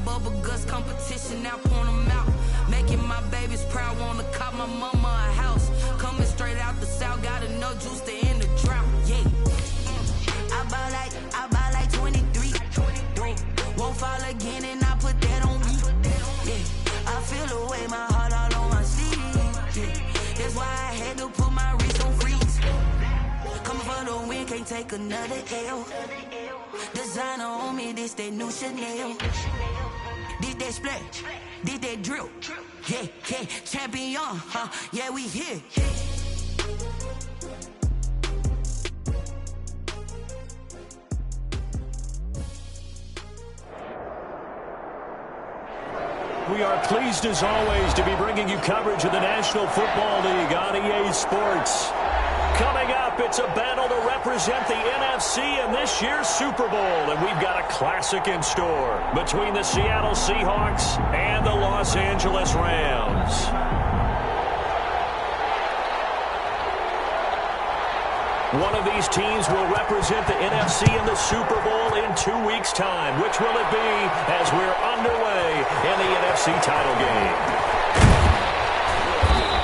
bubble guts competition, now point them out. Making my babies proud, wanna cop my mama a house. Coming straight out the south, got enough juice to end the drought. Yeah. I buy like 23. Won't fall again and I put that on me. Yeah. I feel the way, my heart all on my sleeve. Yeah. That's why I had to put my wrist on freeze. Coming for the win, can't take another L. Designer on me, this that new Chanel. Did that splash, did that drill. Yeah, yeah, champion, yeah, we here. We are pleased as always to be bringing you coverage of the National Football League on EA Sports. Coming up, it's a battle to represent the NFC in this year's Super Bowl, and we've got a classic in store between the Seattle Seahawks and the Los Angeles Rams. One of these teams will represent the NFC in the Super Bowl in 2 weeks' time. Which will it be as we're underway in the NFC title game?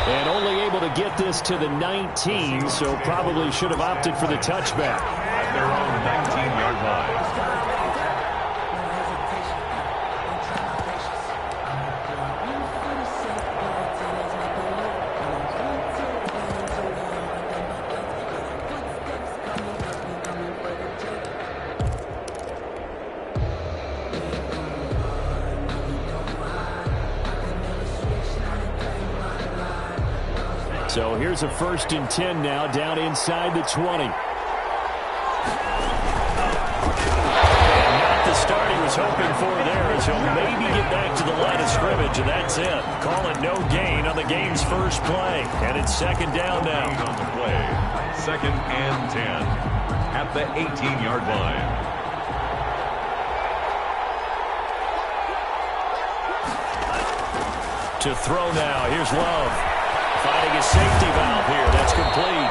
And only able to get this to the 19, so probably should have opted for the touchback. At their own 19-yard line. So here's a 1st and 10 now, down inside the 20. And not the start he was hoping for there, as he'll maybe get back to the line of scrimmage, and that's it. Call it no gain on the game's first play. And it's 2nd down now. On the play, 2nd and 10 at the 18-yard line. To throw now, here's Love. Finding a safety valve here. That's complete.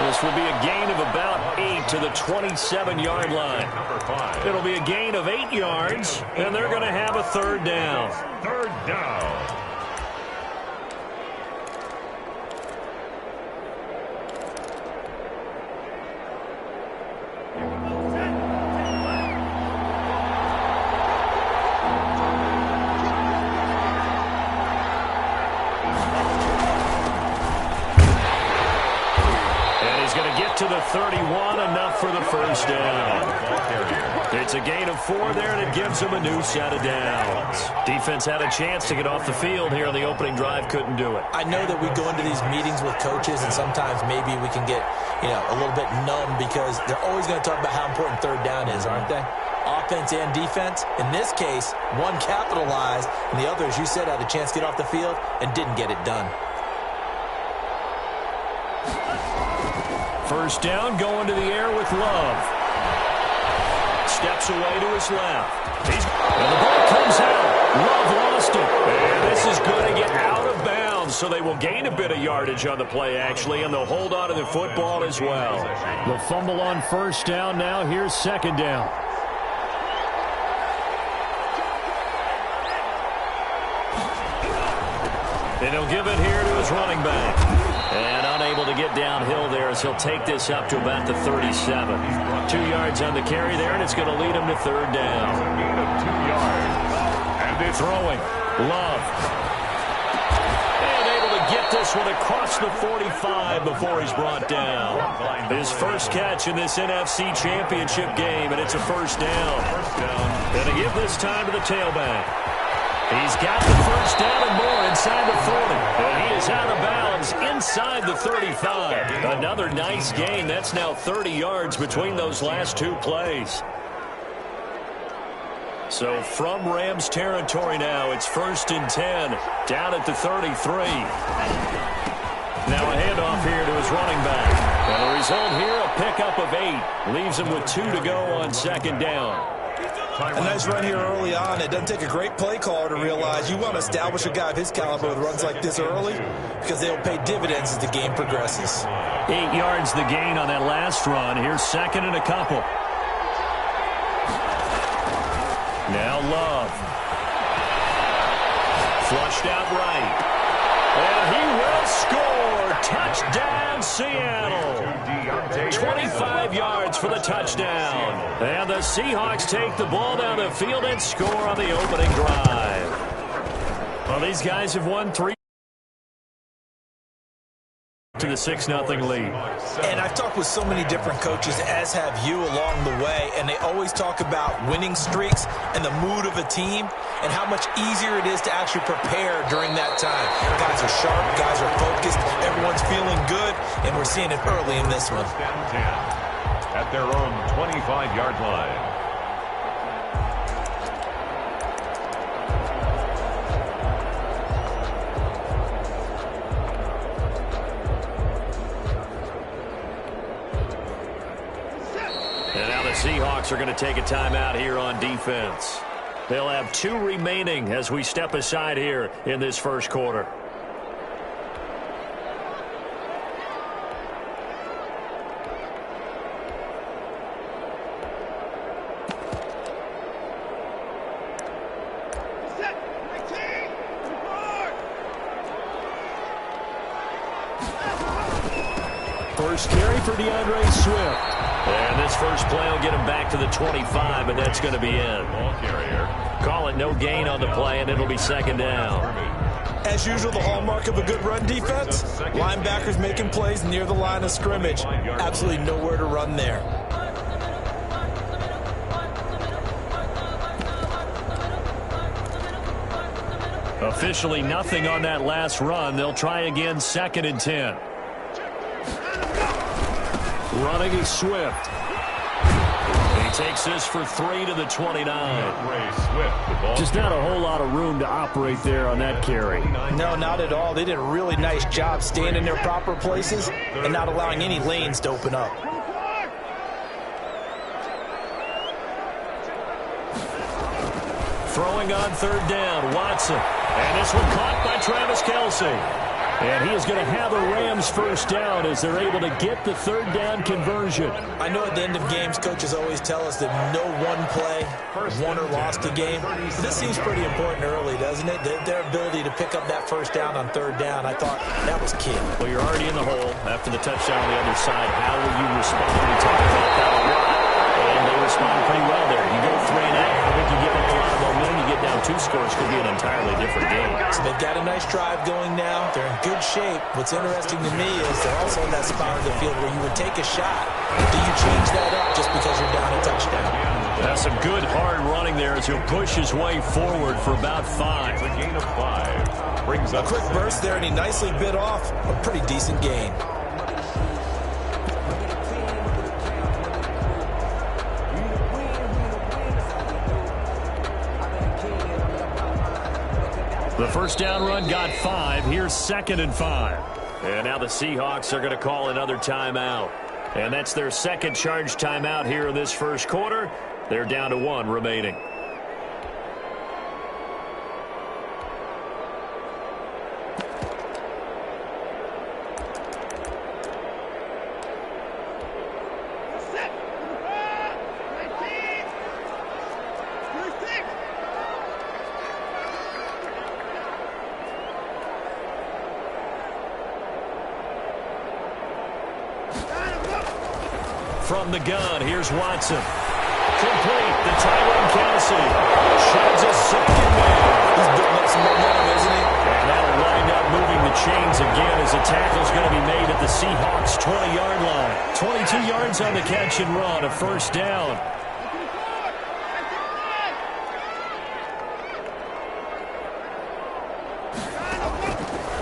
This will be a gain of about 8 to the 27-yard line. It'll be a gain of 8 yards, and they're going to have a 3rd down. 3rd down. To the 31, enough for the 1st down. It's a gain of 4 there, and it gives them a new set of downs. Defense had a chance to get off the field here on the opening drive, couldn't do it. I know that we go into these meetings with coaches, and sometimes maybe we can get, a little bit numb because they're always going to talk about how important 3rd down is, aren't they? Offense and defense. In this case, one capitalized, and the other, as you said, had a chance to get off the field and didn't get it done. 1st down, going to the air with Love. Steps away to his left. And the ball comes out. Love lost it. And this is going to get out of bounds, so they will gain a bit of yardage on the play, actually, and they'll hold on to the football as well. The fumble on 1st down now. Here's 2nd down. And he'll give it here to his running back. And unable to get downhill there as he'll take this up to about the 37. 2 yards on the carry there, and it's going to lead him to 3rd down. 2 yards. And they're throwing. Love. And able to get this one across the 45 before he's brought down. His first catch in this NFC Championship game, and it's a 1st down. Going to give this time to the tailback. He's got the 1st down and more inside the 40. And he is out of bounds inside the 35. Another nice gain. That's now 30 yards between those last 2 plays. So from Rams territory now, it's 1st and 10. Down at the 33. Now a handoff here to his running back. And the result here, a pickup of 8. Leaves him with 2 to go on 2nd down. A nice run here early on. It doesn't take a great play caller to realize you want to establish a guy of his caliber with runs like this early because they'll pay dividends as the game progresses. 8 yards the gain on that last run. Here's 2nd and a couple. Now Love. Flushed out right. And he will score. Touchdown, Seattle. 25 yards for the touchdown. And the Seahawks take the ball down the field and score on the opening drive. Well, these guys have won 3 to the 6-0 lead. And I've talked with so many different coaches, as have you, along the way, and they always talk about winning streaks and the mood of a team and how much easier it is to actually prepare during that time. Guys are sharp, guys are focused, everyone's feeling good, and we're seeing it early in this one. At their own 25-yard line. Seahawks are going to take a timeout here on defense. They'll have 2 remaining as we step aside here in this first quarter. First carry for DeAndre Swift. And this first play will get him back to the 25, and that's going to be in. Ball carrier. Call it no gain on the play, and it'll be second down. As usual, the hallmark of a good run defense, linebackers making plays near the line of scrimmage. Absolutely nowhere to run there. Officially nothing on that last run. They'll try again, 2nd and 10. Running is Swift. He takes this for 3 to the 29. Just not a whole lot of room to operate there on that carry. No, not at all. They did a really nice job staying in their proper places and not allowing any lanes to open up. Throwing on 3rd down, Watson. And this one caught by Travis Kelce. And he is going to have a Rams first down as they're able to get the 3rd down conversion. I know at the end of games, coaches always tell us that no one play won or lost a game. This seems pretty important early, doesn't it? Their ability to pick up that first down on 3rd down, I thought that was key. Well, you're already in the hole after the touchdown on the other side. How will you respond? We talked about that a lot. And they respond pretty well there. You go 3 and out. I think you give up a lot of momentum. You get down 2 scores, could be an entirely different game. So they've got a nice drive going now. They're in good shape. What's interesting to me is they're also in that spot of the field where you would take a shot. Do you change that up just because you're down a touchdown? That's some good hard running there as he'll push his way forward for about 5. A gain of 5. Brings up a quick burst there, and he nicely bit off a pretty decent gain. The first down run got 5. Here's 2nd and 5. And now the Seahawks are going to call another timeout. And that's their 2nd charge timeout here in this first quarter. They're down to 1 remaining. From the gun, here's Watson. Complete. The tight end, Kelce. Sheds a 2nd man. He's building up some momentum, isn't he? And that'll wind up moving the chains again as the tackle's going to be made at the Seahawks' 20-yard line. 22 yards on the catch and run, a first down.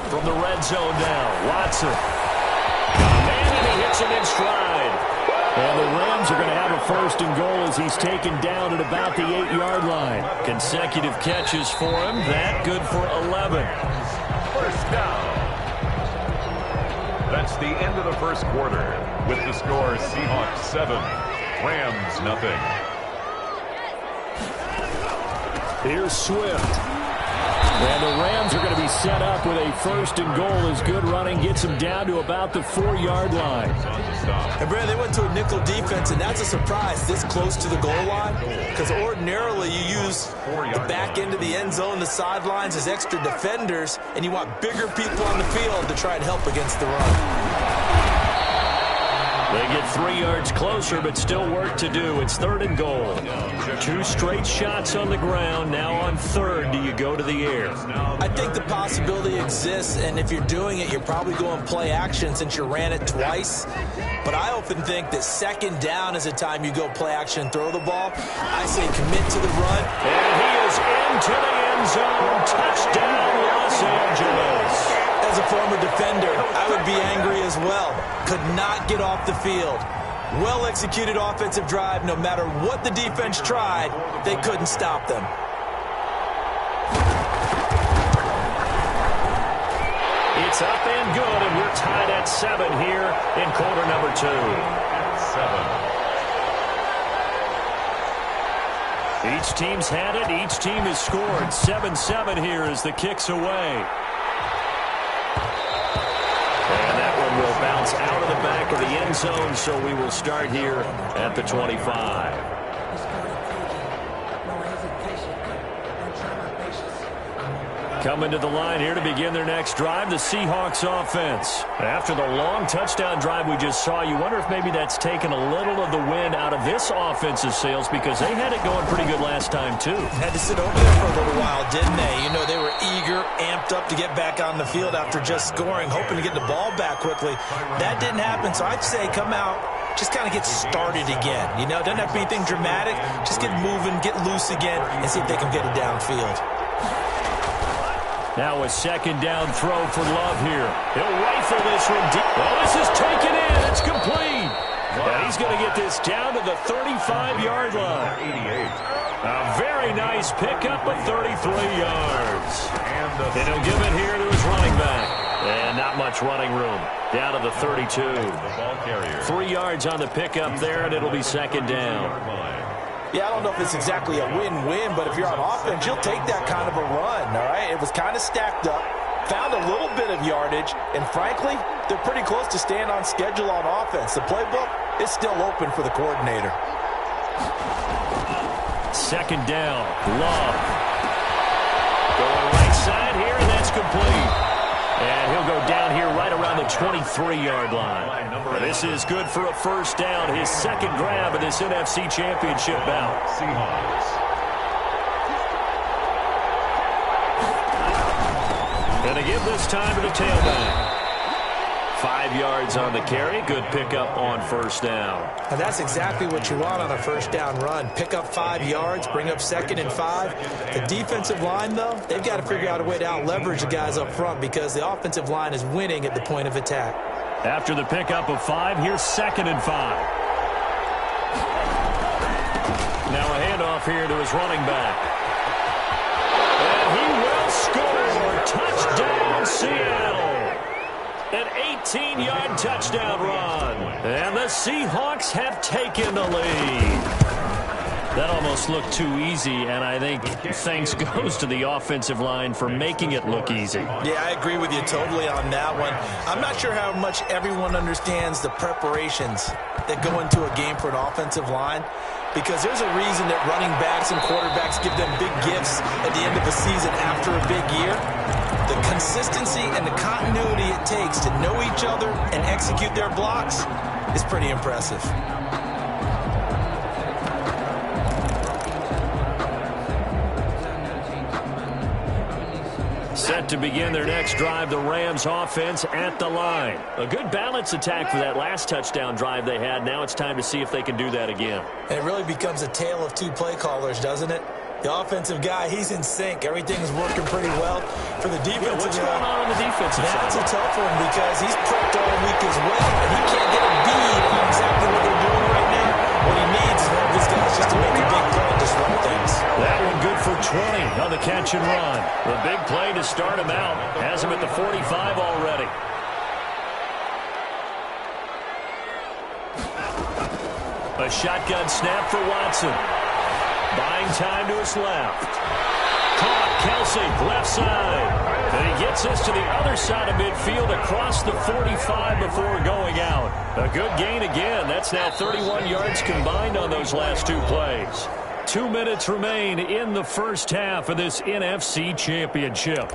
From the red zone now, Watson. And he hits him in stride. And the Rams are going to have a 1st and goal as he's taken down at about the 8-yard line. Consecutive catches for him. That good for 11. First down. That's the end of the first quarter. With the score, Seahawks 7, Rams nothing. Here's Swift. And the Rams are going to be set up with a 1st and goal as good running gets them down to about the 4-yard line. And, Brad, they went to a nickel defense, and that's a surprise this close to the goal line because ordinarily you use the back end of the end zone, the sidelines as extra defenders, and you want bigger people on the field to try and help against the run. They get 3 yards closer, but still work to do. It's 3rd and goal. 2 straight shots on the ground. Now on 3rd, do you go to the air? I think the possibility exists, and if you're doing it, you're probably going play action since you ran it twice. But I often think that 2nd down is a time you go play action and throw the ball. I say commit to the run. And he is into the end zone. Touchdown, Los Angeles. As a former defender, I would be angry as well. Could not get off the field. Well-executed offensive drive. No matter what the defense tried, they couldn't stop them. It's up and good, and we're tied at 7 here in quarter number 2. 7. Each team's had it. Each team has scored. 7-7 here as the kick's away. And that one will bounce out of the back of the end zone, so we will start here at the 25. Coming to the line here to begin their next drive, the Seahawks offense. After the long touchdown drive we just saw, you wonder if maybe that's taken a little of the wind out of this offensive sails because they had it going pretty good last time, too. Had to sit over there for a little while, didn't they? You know, they were eager, amped up to get back on the field after just scoring, hoping to get the ball back quickly. That didn't happen, so I'd say come out, just kind of get started again. You know, doesn't have to be anything dramatic. Just get moving, get loose again, and see if they can get it downfield. Now a 2nd down throw for Love here. He'll rifle this one deep. Oh, this is taken in. It's complete. And he's going to get this down to the 35-yard line. 88. A very nice pickup of 33 yards. And he'll give it here to his running back. And not much running room. Down to the 32. The ball carrier. 3 yards on the pickup there, and it'll be 2nd down. Yeah, I don't know if it's exactly a win-win, but if you're on offense, you'll take that kind of a run, all right? It was kind of stacked up, found a little bit of yardage, and frankly, they're pretty close to staying on schedule on offense. The playbook is still open for the coordinator. 2nd down, Love. Going right side here, and that's complete. And he'll go down here right around the 23-yard line. This is good for a 1st down, his 2nd grab of this NFC Championship bout. Seahawks. And to give this time to the tailback. 5 yards on the carry. Good pickup on 1st down. And that's exactly what you want on a 1st down run. Pick up 5 yards, bring up 2nd and 5. The defensive line, though, they've got to figure out a way to out-leverage the guys up front because the offensive line is winning at the point of attack. After the pickup of 5, here's 2nd and 5. Now a handoff here to his running back. And he will score. Touchdown, Seattle. An 18-yard touchdown run. And the Seahawks have taken the lead. That almost looked too easy, and I think thanks goes to the offensive line for making it look easy. Yeah, I agree with you totally on that one. I'm not sure how much everyone understands the preparations that go into a game for an offensive line, because there's a reason that running backs and quarterbacks give them big gifts at the end of the season after a big year. The consistency and the continuity it takes to know each other and execute their blocks is pretty impressive. Set to begin their next drive, the Rams offense at the line. A good balance attack for that last touchdown drive they had. Now it's time to see if they can do that again. And it really becomes a tale of 2 play callers, doesn't it? The offensive guy, he's in sync. Everything's working pretty well. For the defensive what's going on the defensive side? That's a tough one because he's prepped all week as well, and he can't get a bead on exactly what they're doing right now. What he needs is one of his guys just to make a big play and disrupt things. That one good for 20 on the catch and run. The big play to start him out. Has him at the 45 already. A shotgun snap for Watson. Buying time to his left. Caught. Kelsey, left side. And he gets this to the other side of midfield across the 45 before going out. A good gain again. That's now 31 yards combined on those last two plays. 2 minutes remain in the first half of this NFC Championship.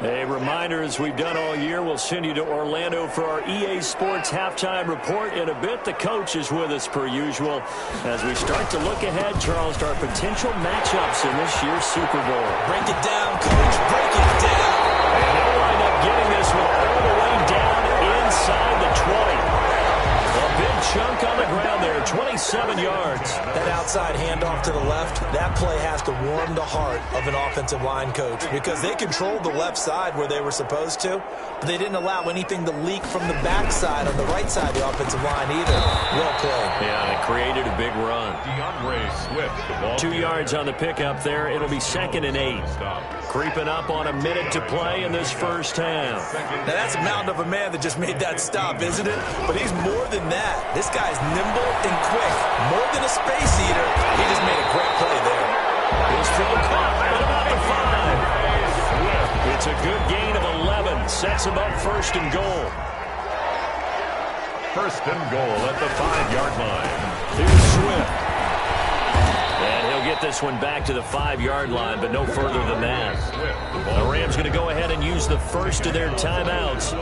A reminder, as we've done all year, we'll send you to Orlando for our EA Sports halftime report in a bit. The coach is with us per usual as we start to look ahead, Charles, to our potential matchups in this year's Super Bowl. Break it down, Coach. Break it down. And he'll wind up getting this one all the way down inside the 20. A big chunk on the ground there, 27 yards. That outside handoff to the left, that play has to warm the heart of an offensive line coach because they controlled the left side where they were supposed to, but they didn't allow anything to leak from the backside on the right side of the offensive line either. Well played. Yeah, and it created a big run. DeAndre Swift, the ball 2 yards on the pickup there. It'll be 2nd and 8. Creeping up on a minute to play in this first half. Now that's a mountain of a man that just made that stop, isn't it? But he's more than that. This guy's nimble and quick. More than a space eater. He just made a great play there. His throw caught at about the 5. It's a good gain of 11. Sets him up 1st and goal. 1st and goal at the 5-yard line. Here's Swift. And he'll get this one back to the 5-yard line, but no further than that. The Rams going to go ahead and use the first of their timeouts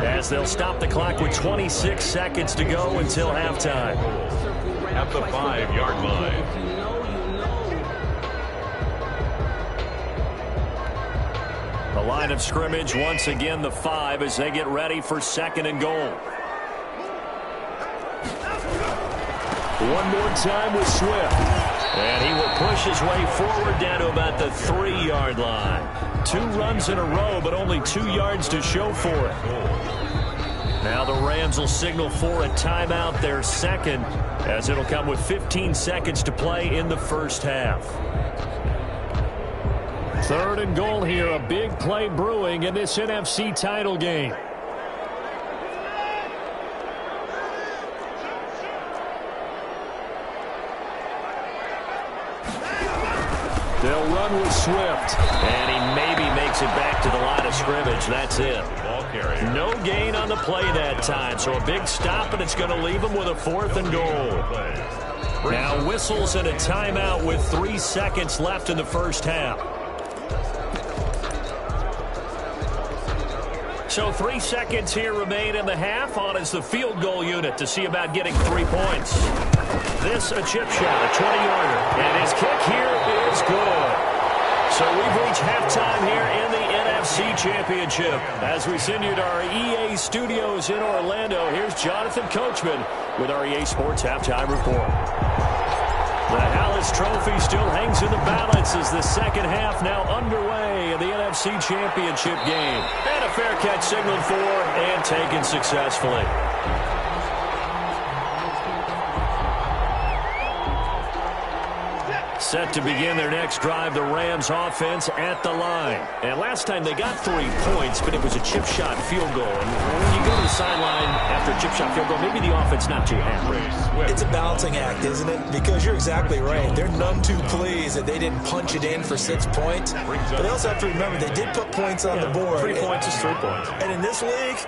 as they'll stop the clock with 26 seconds to go until halftime. At the 5-yard line. The line of scrimmage, once again, the 5 as they get ready for 2nd and goal. One more time with Swift. And he will push his way forward down to about the 3-yard line. 2 runs in a row, but only 2 yards to show for it. Now the Rams will signal for a timeout, their 2nd, as it'll come with 15 seconds to play in the first half. 3rd and goal here, a big play brewing in this NFC title game. They'll run with Swift, and he maybe makes it back to the line of scrimmage. That's it. No gain on the play that time, so a big stop, and it's going to leave him with a 4th and goal. Now whistles and a timeout with 3 seconds left in the first half. So 3 seconds here remain in the half. On is the field goal unit to see about getting 3 points. This a chip shot, a 20-yarder. And his kick here is good. So we've reached halftime here in the NFC Championship. As we send you to our EA studios in Orlando, here's Jonathan Coachman with our EA Sports Halftime Report. The Hallis Trophy still hangs in the balance as the second half now underway in the NFC Championship game. And a fair catch signaled for and taken successfully. Set to begin their next drive, the Rams offense at the line. And last time they got 3 points, but it was a chip shot field goal. And when you go to the sideline after a chip shot field goal, maybe the offense not too happy. It's a balancing act, isn't it? Because you're exactly right. They're none too pleased that they didn't punch it in for 6 points. But they also have to remember they did put points on the board. 3 points is 3 points. And in this league,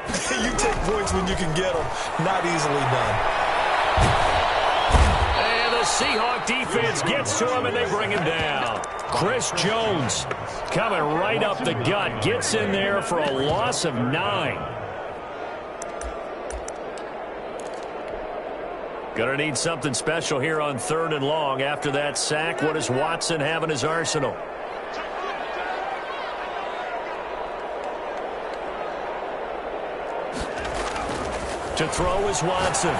you take points when you can get them. Not easily done. The Seahawk defense gets to him, and they bring him down. Chris Jones coming right up the gut. Gets in there for a loss of 9. Gonna need something special here on 3rd and long. After that sack, what does Watson have in his arsenal? To throw is Watson.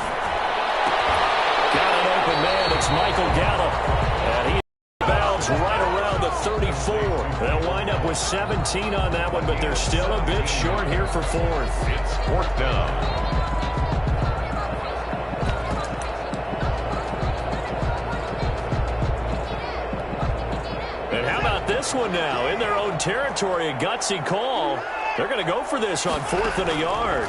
Got an open man. It's Michael Gallup. And he bounds right around the 34. They'll wind up with 17 on that one, but they're still a bit short here for 4th. It's 4th down. And how about this one now? In their own territory, a gutsy call. They're going to go for this on 4th and a yard.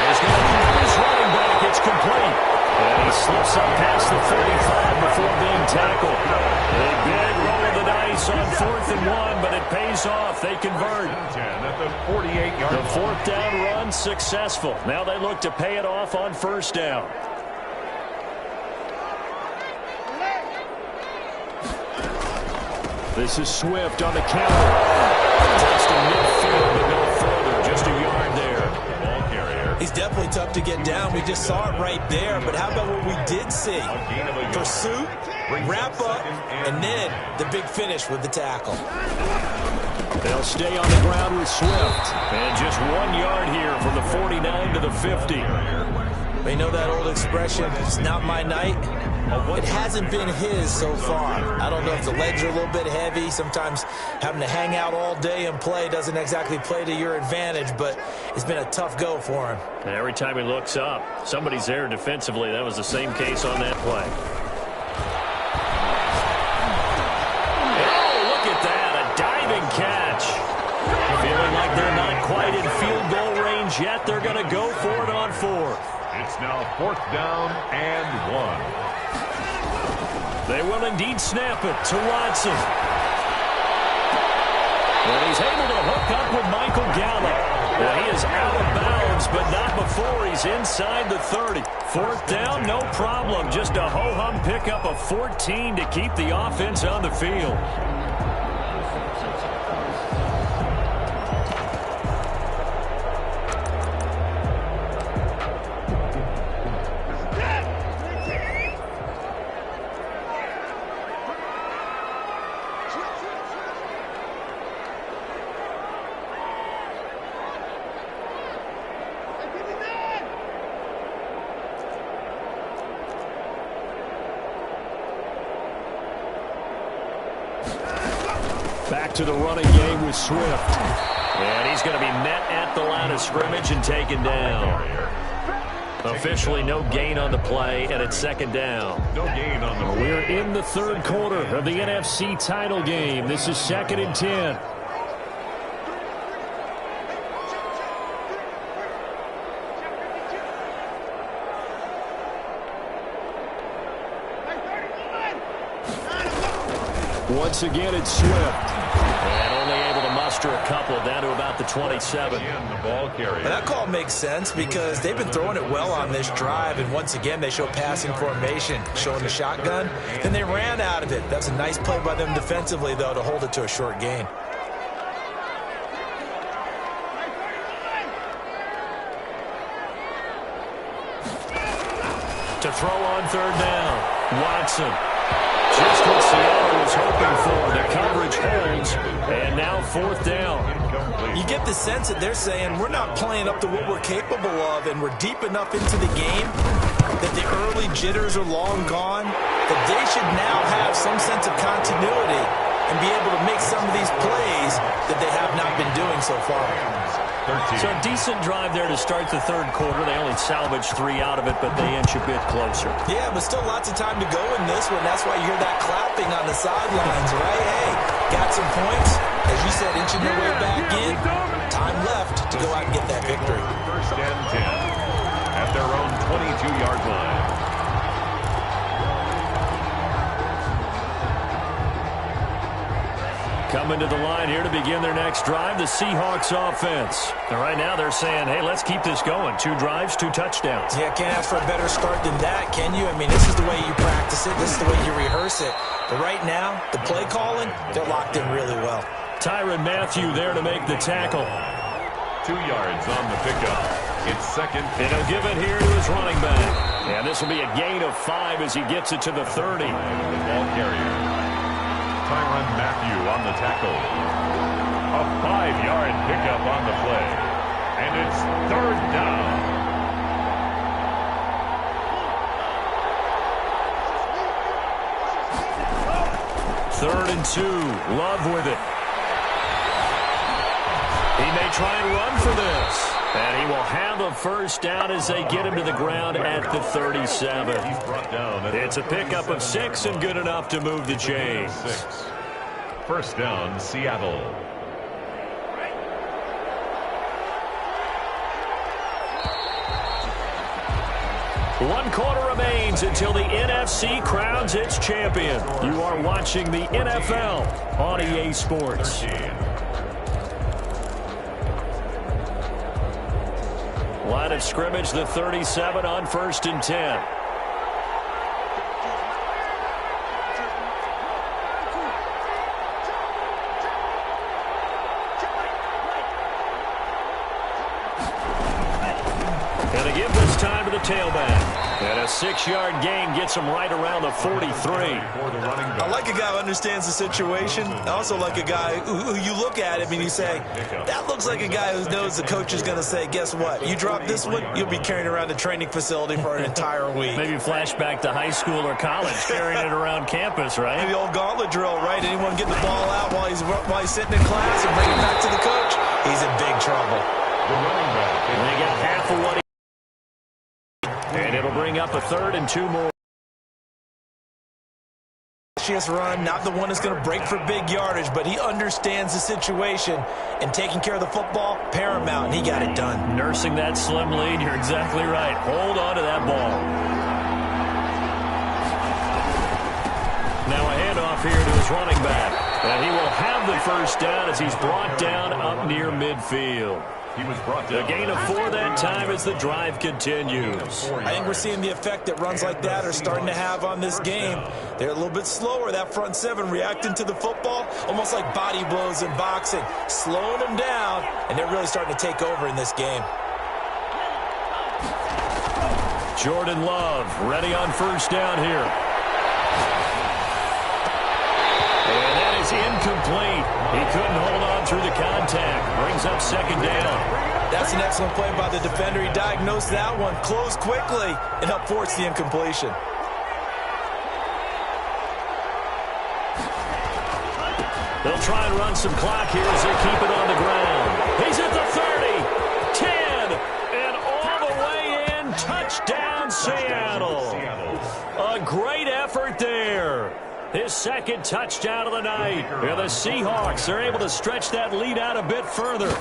He's going to throw his running back. It's complete. And he slips up past the 45 before being tackled. A big roll of the dice on 4th and 1, but it pays off. They convert. 10 at the 48-yard line. The 4th down run successful. Now they look to pay it off on 1st down. This is Swift on the counter. Testing midfield, but no further. Just a yard there. Ball carrier. He's definitely tough to get down. We just saw it right there. But how about what we did see? Pursuit, wrap up, and then the big finish with the tackle. They'll stay on the ground with Swift. And just 1 yard here from the 49 to the 50. You know that old expression, it's not my night? It hasn't been his so far. I don't know if the legs are a little bit heavy. Sometimes having to hang out all day and play doesn't exactly play to your advantage, but it's been a tough go for him. And every time he looks up, somebody's there defensively. That was the same case on that play. Oh, look at that, a diving catch. Feeling like they're not quite in field goal range yet. They're going to go for it on 4th. It's now 4th down and 1. They will indeed snap it to Watson. And he's able to hook up with Michael Gallup. Well, he is out of bounds, but not before he's inside the 30. 4th down, no problem. Just a ho-hum pickup of 14 to keep the offense on the field. Back to the running game with Swift. And he's going to be met at the line of scrimmage and taken down. Officially no gain on the play, and it's 2nd down. No gain on the play. We're in the 3rd quarter of the NFC title game. This is 2nd and 10. Once again, it's Swift. And only able to muster a couple down to about the 27. The ball carrier. That call makes sense because they've been throwing it well on this drive, and once again they show passing formation, showing the shotgun. Then they ran out of it. That's a nice play by them defensively, though, to hold it to a short gain. To throw on 3rd down, Watson. Just what Seattle was hoping for. The coverage holds, and now 4th down. You get the sense that they're saying we're not playing up to what we're capable of, and we're deep enough into the game that the early jitters are long gone, that they should now have some sense of continuity and be able to make some of these plays that they have not been doing so far. 13. So a decent drive there to start the 3rd quarter. They only salvaged 3 out of it, but they inch a bit closer. Yeah, but still lots of time to go in this one. That's why you hear that clapping on the sidelines, right? Hey, got some points. As you said, inching their way back in. Time left to go out and get that victory. 1st and 10 at their own 22-yard line. Coming to the line here to begin their next drive, the Seahawks offense. And right now they're saying, hey, let's keep this going. 2 drives, 2 touchdowns. Yeah, can't ask for a better start than that, can you? I mean, this is the way you practice it. This is the way you rehearse it. But right now, the play calling, they're locked in really well. Tyrann Mathieu there to make the tackle. 2 yards on the pickup. It's 2nd. And he'll give it here to his running back. And this will be a gain of 5 as he gets it to the 30. The ball carrier. Tyrann Mathieu on the tackle. A 5-yard pickup on the play. And it's 3rd down. Third and 2. Love with it. He may try and run for this. And he will have a 1st down as they get him to the ground at the 37. He's brought down. It's a pickup of 6 and good enough to move the chains. 6. 1st down, Seattle. 1 quarter remains until the NFC crowns its champion. You are watching the NFL on EA Sports. Line of scrimmage, the 37 on 1st and 10. And they give this time to the tailback. And a 6-yard gain gets him right around the 43. I like a guy who understands the situation. I also like a guy who you look at him and you say, that looks like a guy who knows the coach is going to say, guess what? You drop this one, you'll be carrying around the training facility for an entire week. Maybe flashback to high school or college, carrying it around campus, right? Maybe the old gauntlet drill, right? Anyone get the ball out while he's sitting in class and bring it back to the coach? He's in big trouble. And they got half of what he... And it'll bring up a 3rd and 2 more. Chance run, not the one that's going to break for big yardage, but he understands the situation, and taking care of the football, paramount, and he got it done. Nursing that slim lead, you're exactly right. Hold on to that ball. Now a handoff here to his running back. And he will have the first down as he's brought down up near midfield. He was brought down. A gain of 4 that time as the drive continues. I think we're seeing the effect that runs like that are starting to have on this game. They're a little bit slower, that front 7, reacting to the football, almost like body blows in boxing, slowing them down, and they're really starting to take over in this game. Jordan Love ready on first down here. And that is incomplete. He couldn't hold on through the contact. Brings up 2nd down. That's an excellent play by the defender. He diagnosed that one, closed quickly, and helped force the incompletion. They'll try and run some clock here as they keep it on the ground. He's at the 30, 10, and all the way in. Touchdown, Seattle. A great effort there. His 2nd touchdown of the night. And the Seahawks are able to stretch that lead out a bit further.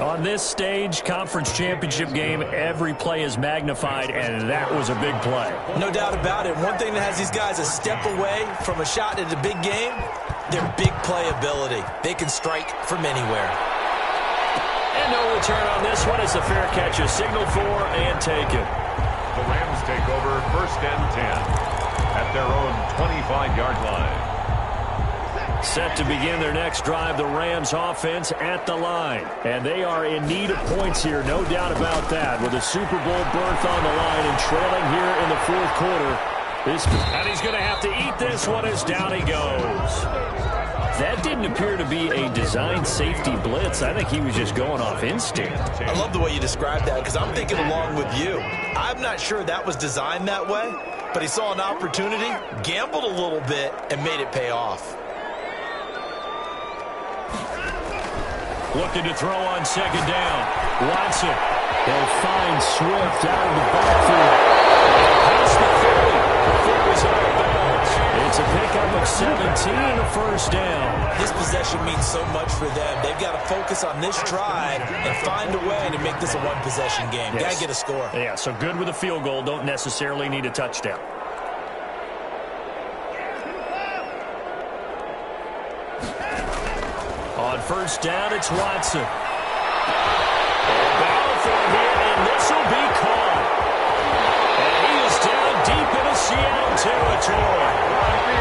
On this stage, conference championship game, every play is magnified, and that was a big play. No doubt about it. One thing that has these guys a step away from a shot at a big game, their big play ability. They can strike from anywhere. And no return on this one. It's a fair catch, a signal for, and take it. The Rams take over 1st and 10 at their own 25-yard line. Set to begin their next drive, the Rams offense at the line. And they are in need of points here, no doubt about that. With a Super Bowl berth on the line and trailing here in the 4th quarter. And he's going to have to eat this one as down he goes. That didn't appear to be a designed safety blitz. I think he was just going off instinct. I love the way you described that because I'm thinking along with you. I'm not sure that was designed that way, but he saw an opportunity, gambled a little bit, and made it pay off. Looking to throw on 2nd down. Watson. They'll find Swift out of the backfield. Past the 30 before he's out of bounds. It's a pickup of 17 and a first down. This possession means so much for them. They've got to focus on this drive and find a way to make this a one-possession game. Got to get a score. Yeah, so good with a field goal. Don't necessarily need a touchdown. On first down, it's Watson. Battle for him, and this will be caught. And he is down deep into Seattle territory. A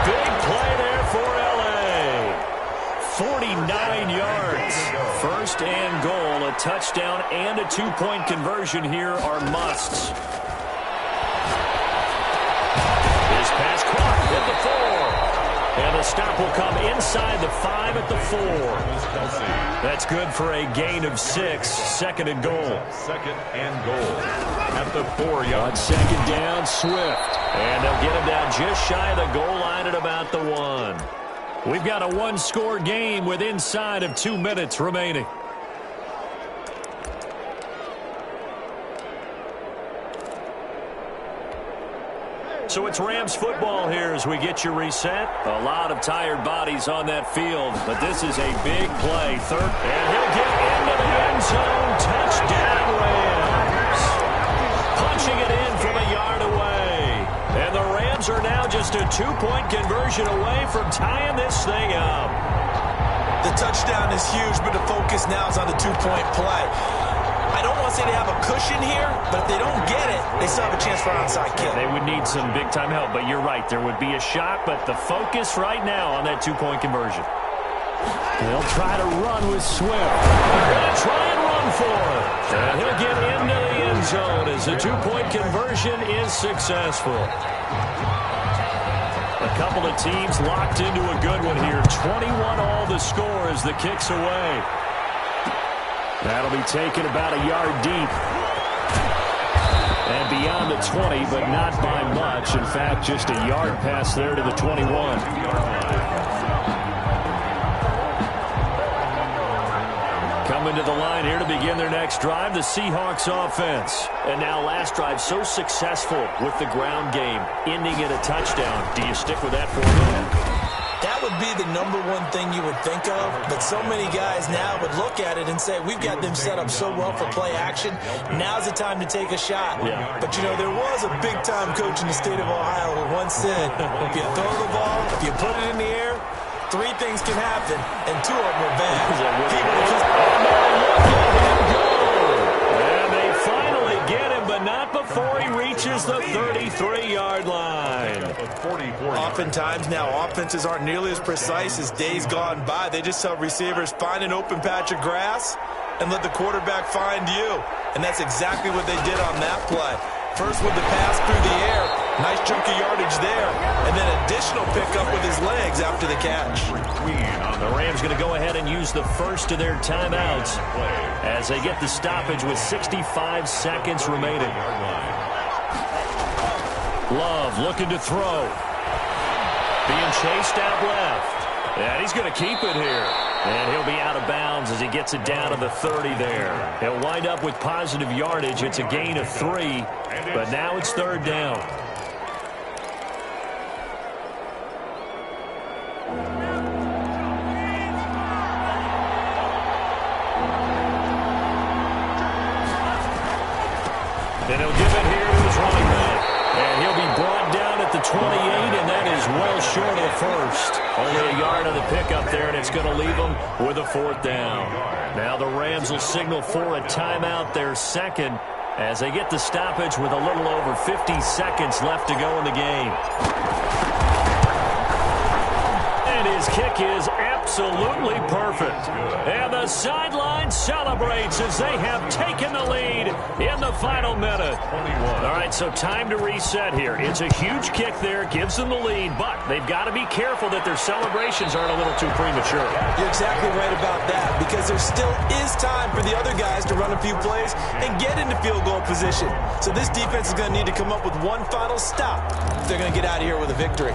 big play there for L.A. 49 yards. 1st and goal. A touchdown and a 2-point conversion here are musts. His pass caught at the 4. And the stop will come inside the 5 at the 4. That's good for a gain of 6. 2nd and goal. 2nd and goal at the 4-yard. 2nd down, Swift. And they'll get him down just shy of the goal line at about the 1. We've got a 1-score game with inside of 2 minutes remaining. So it's Rams football here as we get you reset. A lot of tired bodies on that field, but this is a big play. 3rd, and he'll get into the end zone. Touchdown, Rams. Rams are now just a 2-point conversion away from tying this thing up. The touchdown is huge, but the focus now is on the two-point play. I don't want to say they have a cushion here, but if they don't get it, they still have a chance for an onside kick. They would need some big-time help, but you're right. There would be a shot, but the focus right now on that two-point conversion. They'll try to run with Swift. They're going to try and run for it. And he'll get into the end zone as the two-point conversion is successful. A couple of teams locked into a good one here. 21 all the score as the kick's away. That'll be taken about a yard deep. And beyond the 20, but not by much. In fact, just a yard pass there to the 21. Coming to the line here to begin their next drive, the Seahawks offense. And now last drive so successful with the ground game, ending in a touchdown. Do you stick with that formula? That would be the number one thing you would think of, but so many guys now would look at it and say, we've got them set up so well for play action. Now's the time to take a shot. Yeah. But, you know, there was a big-time coach in the state of Ohio who once said, if you throw the ball, if you put it in the air, 3 things can happen, and 2 of them are bad. And they finally get him, but not before he reaches the 33-yard line. Oftentimes now, offenses aren't nearly as precise as days gone by. They just tell receivers, find an open patch of grass and let the quarterback find you. And that's exactly what they did on that play. First with the pass through the air, nice chunk of yardage there, and then additional pickup with his legs after the catch. The Rams going to go ahead and use the first of their timeouts as they get the stoppage with 65 seconds remaining. Love looking to throw. Being chased out left. And he's going to keep it here. And he'll be out of bounds as he gets it down to the 30 there. He'll wind up with positive yardage. It's a gain of 3, but now it's 3rd down. And he'll give it here to his running back. And he'll be brought down at the 28, and that is well short of the first. Only a yard on the pickup there, and it's going to leave them with a 4th down. Now the Rams will signal for a timeout, their second, as they get the stoppage with a little over 50 seconds left to go in the game. And his kick is absolutely perfect. And the sideline celebrates as they have taken the lead in the final minute. All right, so time to reset here. It's a huge kick there, gives them the lead, but they've got to be careful that their celebrations aren't a little too premature. You're exactly right about that, because there still is time for the other guys to run a few plays and get into field goal position. So this defense is going to need to come up with one final stop if they're going to get out of here with a victory.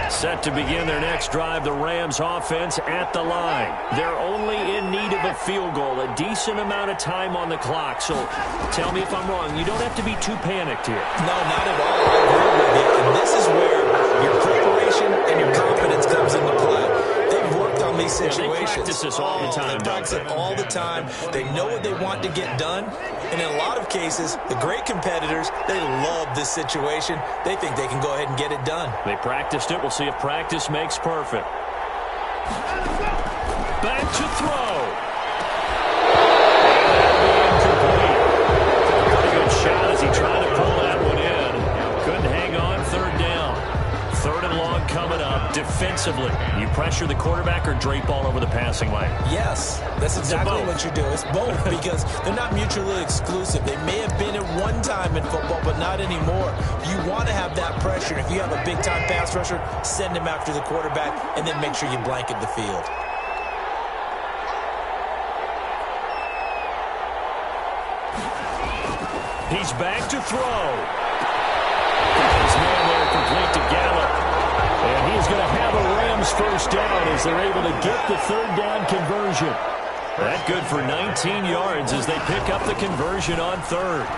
Set to begin their next drive, the Rams offense at the line. They're only in need of a field goal, a decent amount of time on the clock. So tell me if I'm wrong. You don't have to be too panicked here. No, not at all. I agree with you. And this is where your preparation and your confidence comes into play. They've worked on these situations. They practice this all the time. They practice it all the time. They know what they want to get done. And in a lot of cases, the great competitors, they love this situation. They think they can go ahead and get it done. They practiced it. We'll see if practice makes perfect. Back to throw. Pretty good shot as he tried to pull that one in. Couldn't hang on. 3rd down. 3rd and long coming up. Defensively, you pressure the quarterback or drape all over the passing lane? Yes, that's exactly what you do. It's both, because they're not mutually exclusive. They may have been at one time in football, but not anymore. You want to have that pressure. If you have a big-time pass rusher, send him after the quarterback, and then make sure you blanket the field. He's back to throw. His man there complete to Gallup. And he's going to have a Rams 1st down as they're able to get the 3rd down conversion. That good for 19 yards as they pick up the conversion on 3rd.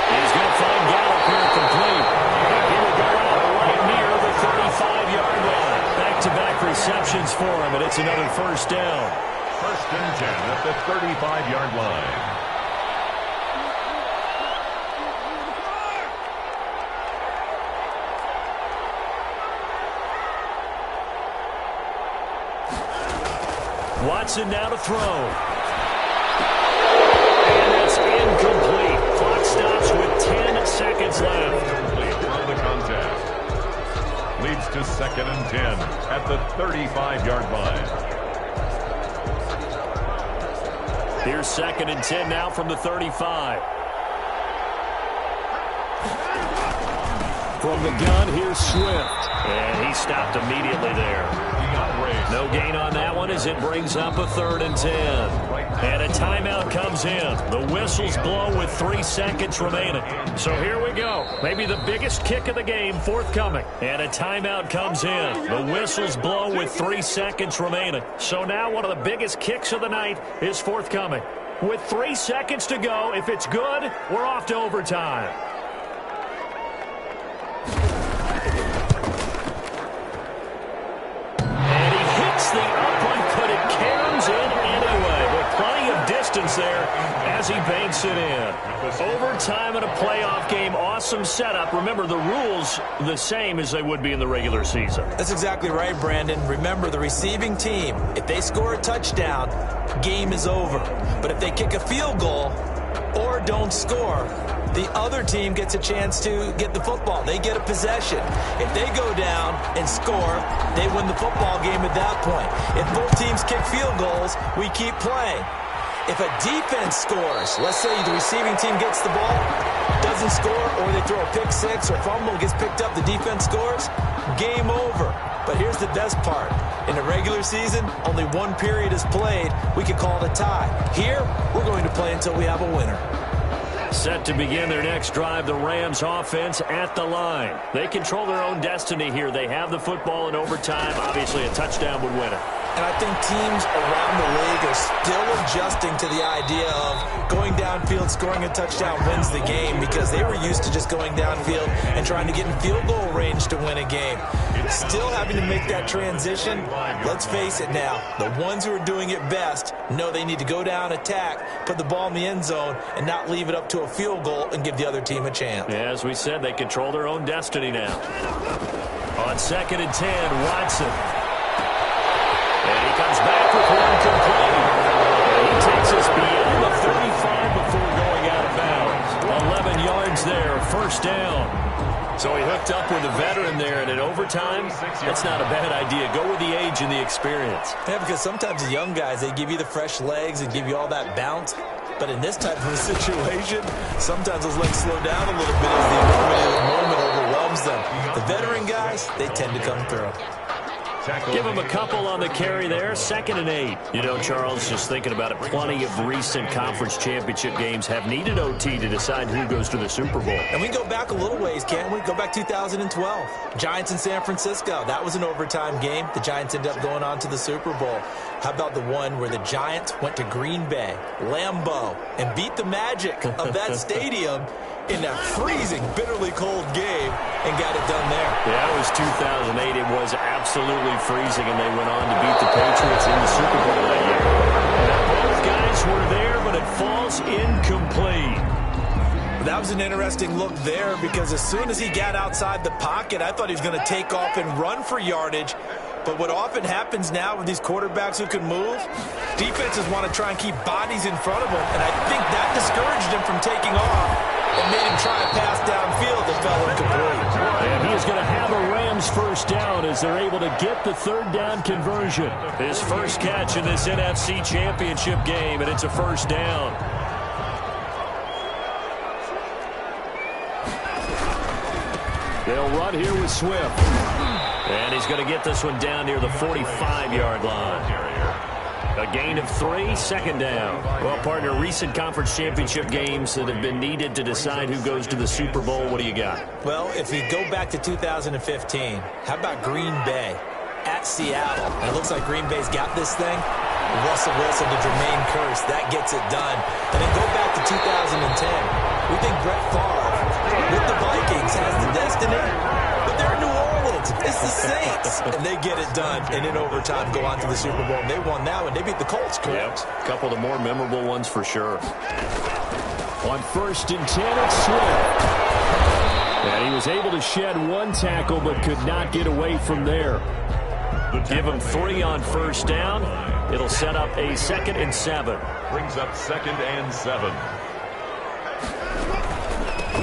He's going to find Gallup here complete. And he will go out right near the 35-yard line. Back-to-back receptions for him, and it's another 1st down. 1st and 10 at the 35-yard line. Watson now to throw. And that's incomplete. Clock stops with 10 seconds left. Incomplete from the contest. Leads to 2nd and 10 at the 35-yard line. Here's 2nd and 10 now from the 35. From the gun, here's Swift. And he stopped immediately there. No gain on that one as it brings up a 3rd and 10. And a timeout comes in. The whistles blow with 3 seconds remaining. So here we go. Maybe the biggest kick of the game forthcoming. And a timeout comes in. The whistles blow with 3 seconds remaining. So now one of the biggest kicks of the night is forthcoming. With 3 seconds to go, if it's good, we're off to overtime. The upright, but it caroms in anyway. With plenty of distance there as he banks it in. Overtime in a playoff game. Awesome setup. Remember, the rules the same as they would be in the regular season. That's exactly right, Brandon. Remember, the receiving team, if they score a touchdown, game is over. But if they kick a field goal or don't score, the other team gets a chance to get the football. They get a possession. If they go down and score, they win the football game at that point. If both teams kick field goals, we keep playing. If a defense scores, let's say the receiving team gets the ball, doesn't score, or they throw a pick six or fumble, gets picked up, the defense scores, game over. But here's the best part. In the regular season, only one period is played. We could call it a tie. Here, we're going to play until we have a winner. Set to begin their next drive, the Rams offense at the line. They control their own destiny here. They have the football in overtime. Obviously, a touchdown would win it. And I think teams around the league are still adjusting to the idea of going downfield, scoring a touchdown wins the game, because they were used to just going downfield and trying to get in field goal range to win a game. Still having to make that transition. Let's face it now, the ones who are doing it best know they need to go down, attack, put the ball in the end zone, and not leave it up to a field goal and give the other team a chance. Yeah, as we said, they control their own destiny now. On 2nd and 10, Watson. And he comes back with one complete. And he takes us beyond the 35 before going out of bounds. 11 yards there, 1st down. So he hooked up with a veteran there, and in overtime, that's not a bad idea. Go with the age and the experience. Yeah, because sometimes the young guys, they give you the fresh legs and give you all that bounce. But in this type of a situation, sometimes those legs slow down a little bit as the moment overwhelms them. The veteran guys, they tend to come through. Give him a couple on the carry there. 2nd and 8. You know, Charles, just thinking about it, plenty of recent conference championship games have needed OT to decide who goes to the Super Bowl. And we can go back a little ways, can't we? Go back 2012. Giants in San Francisco. That was an overtime game. The Giants ended up going on to the Super Bowl. How about the one where the Giants went to Green Bay, Lambeau, and beat the Magic of that stadium in that freezing, bitterly cold game and got it done there. Yeah, that was 2008. It was absolutely freezing, and they went on to beat the Patriots in the Super Bowl that year. Now, both guys were there, but it falls incomplete. That was an interesting look there, because as soon as he got outside the pocket, I thought he was going to take off and run for yardage. But what often happens now with these quarterbacks who can move, defenses want to try and keep bodies in front of them, and I think that discouraged him from taking off and made him try to pass downfield that fell incomplete. And he is going to have a Rams 1st down as they're able to get the 3rd down conversion. His first catch in this NFC Championship game, and it's a 1st down. They'll run here with Swift. And he's going to get this one down near the 45-yard line. A gain of 3, 2nd down. Well, partner, recent conference championship games that have been needed to decide who goes to the Super Bowl. What do you got? Well, if we go back to 2015, how about Green Bay at Seattle? And it looks like Green Bay's got this thing. Russell Wilson to Jermaine Kearse. That gets it done. And then go back to 2010. We think Brett Favre with the Vikings has the destiny, but they're in New Orleans. It's the Saints. And they get it done. And in overtime, go on to the Super Bowl. And they won that one. They beat the Colts, correct? Yep. A couple of the more memorable ones for sure. On 1st and 10, it's Swift. And he was able to shed one tackle, but could not get away from there. Give him 3 on first down. It'll set up a 2nd and 7. Brings up 2nd and 7.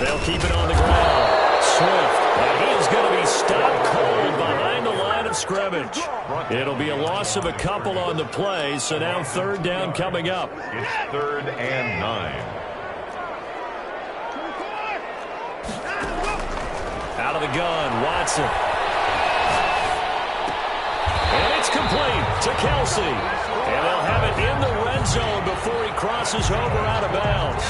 They'll keep it on the ground. Swift, and he is going to be stopped cold behind the line of scrimmage. It'll be a loss of a couple on the play, so now 3rd down coming up. It's 3rd and 9. Out of the gun, Watson. And it's complete to Kelsey. And they'll have it in the red zone before he crosses over out of bounds.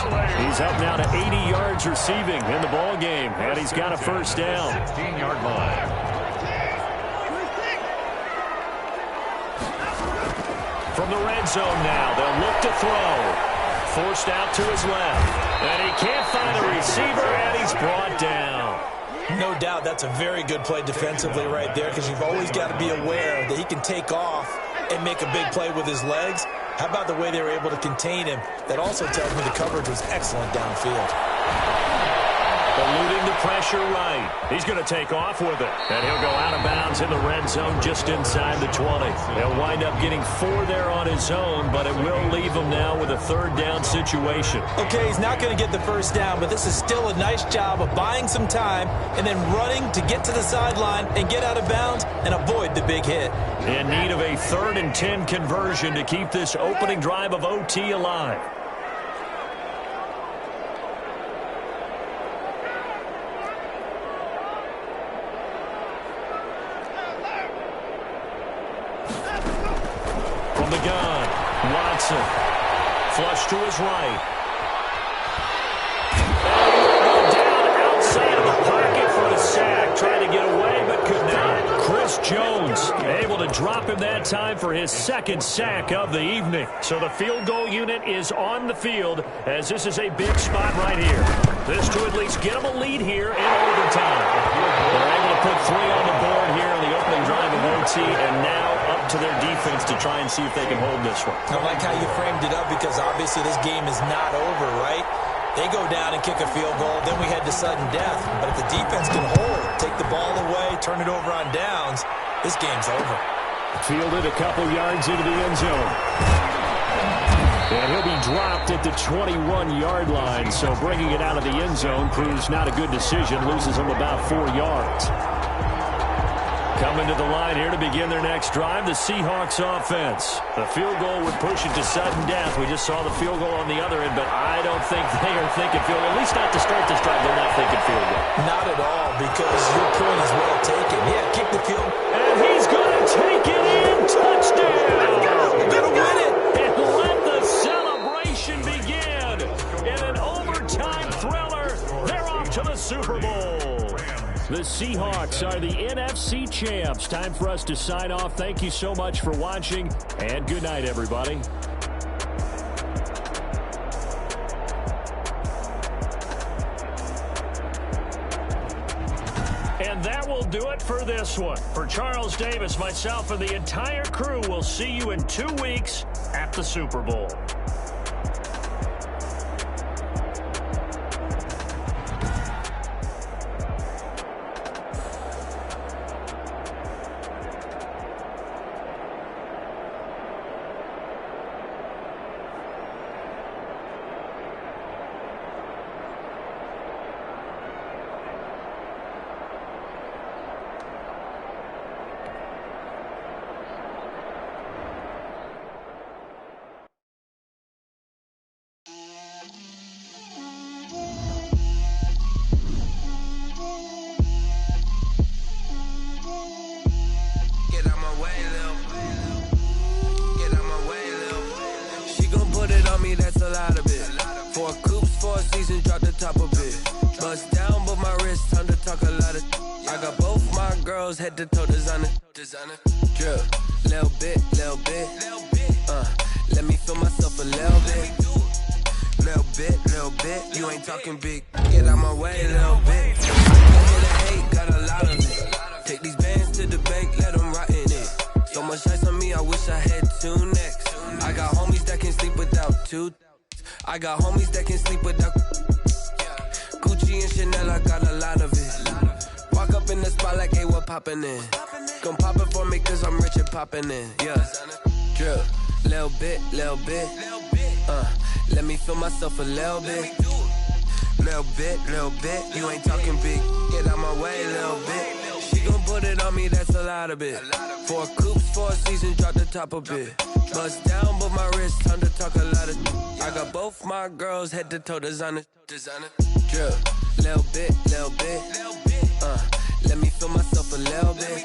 He's up now to 80 yards receiving in the ball game, and he's got a first down. 16-yard line. From the red zone now, they'll look to throw. Forced out to his left. And he can't find a receiver, and he's brought down. No doubt that's a very good play defensively right there, because you've always got to be aware that he can take off and make a big play with his legs. How about the way they were able to contain him? That also tells me the coverage was excellent downfield. Eluding the pressure right. He's going to take off with it. And he'll go out of bounds in the red zone just inside the 20. He'll wind up getting 4 there on his own, but it will leave him now with a 3rd down situation. Okay, he's not going to get the first down, but this is still a nice job of buying some time and then running to get to the sideline and get out of bounds and avoid the big hit. In need of a 3rd and 10 conversion to keep this opening drive of OT alive. From the gun, Watson. Flush to his right. And he will go down outside of the pocket for a sack. Trying to get away, but could not. Chris Jones able to drop him that time for his 2nd sack of the evening. So the field goal unit is on the field, as this is a big spot right here. This to at least get them a lead here in overtime. They're able to put 3 on the board here in the opening drive of OT, and now up to their defense to try and see if they can hold this one. I like how you framed it up, because obviously this game is not over, right? They go down and kick a field goal, then we head to sudden death. But if the defense can hold, take the ball away, turn it over on downs, this game's over. Fielded a couple yards into the end zone. And he'll be dropped at the 21-yard line, so bringing it out of the end zone proves not a good decision, loses him about 4 yards. Coming to the line here to begin their next drive, the Seahawks offense. The field goal would push it to sudden death. We just saw the field goal on the other end, but I don't think they are thinking field goal. At least not to start this drive, they're not thinking field goal. Not at all, because your point is well taken. Yeah, kick the field. And he's going to take it in. Touchdown. You're going to win it. And let the celebration begin. In an overtime thriller, they're off to the Super Bowl. The Seahawks are the NFC champs. Time for us to sign off. Thank you so much for watching, and good night, everybody. And that will do it for this one. For Charles Davis, myself, and the entire crew, we'll see you in 2 weeks at the Super Bowl. That's a lot of it. 4 coops, 4 seasons, drop the top of it. Bust down, but my wrist, time to talk a lot of. I got both my girls head to toe designer. Drip, little bit. Let me feel myself a little bit. Little bit. You ain't talking big. Get out my way, little bit. I hit a hate, got a lot of it. Take these bands to the bank, let them rot in it. So much ice on me, I wish I had 2 necks. I got homies that can sleep without 2. I got homies that can sleep without Gucci and Chanel, I got a lot of it. Walk up up in the spot like, hey, what poppin' in? Gon' pop it for me cause I'm rich and poppin' in, yeah. Drip, little bit, let me feel myself a little bit. Little bit, you ain't talking big. Get out my way, little bit. She gon' put it on me, that's a lot of it. 4 coops, 4 seasons, drop the top a bit. Bust down, but my wrist, time to talk a lot of. I got both my girls head to toe designer. Drip, little bit, let me feel myself a little bit.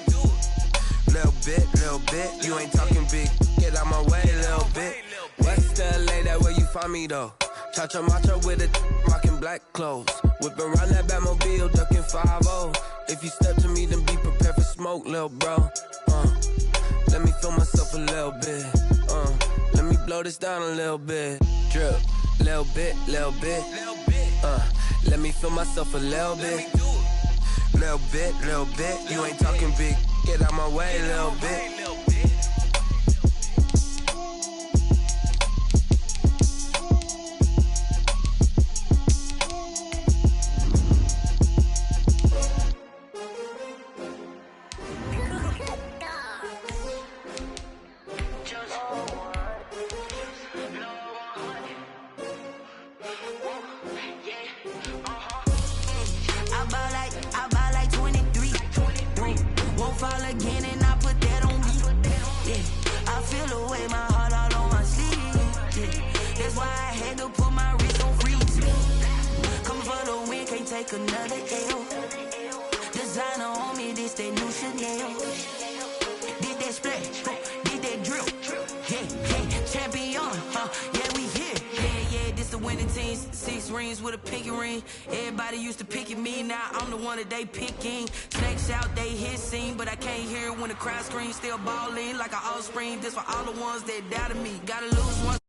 Little bit, you ain't talking big. Get out my way, little bit. West LA, that where you find me though. Chacha macha with it, rockin' black clothes. Whippin' around that Batmobile, duckin' 5-0. If you step to me, then be prepared for smoke, lil' bro. Let me feel myself a little bit. Let me blow this down a little bit. Drip, little bit. Let me feel myself a little bit. Little bit, you ain't talking big. Get out my way, little bit. Fall again and I put that on me. Yeah, I feel the way, my heart all on my sleeve. Yeah, that's why I had to put my wrist on freeze. Coming for the win, can't take another L. Designer on me, this that new Chanel. Did that splash, did that drill. Yeah, champion, yeah, we here. Yeah, this the winning team. 6 rings with a pinky ring. Everybody used to pick at me, now I'm the one that they picking. Snakes out, they hit scene, but I can't hear it when the crowd screams. Still ballin' like an offspring. This for all the ones that doubted me. Gotta lose one.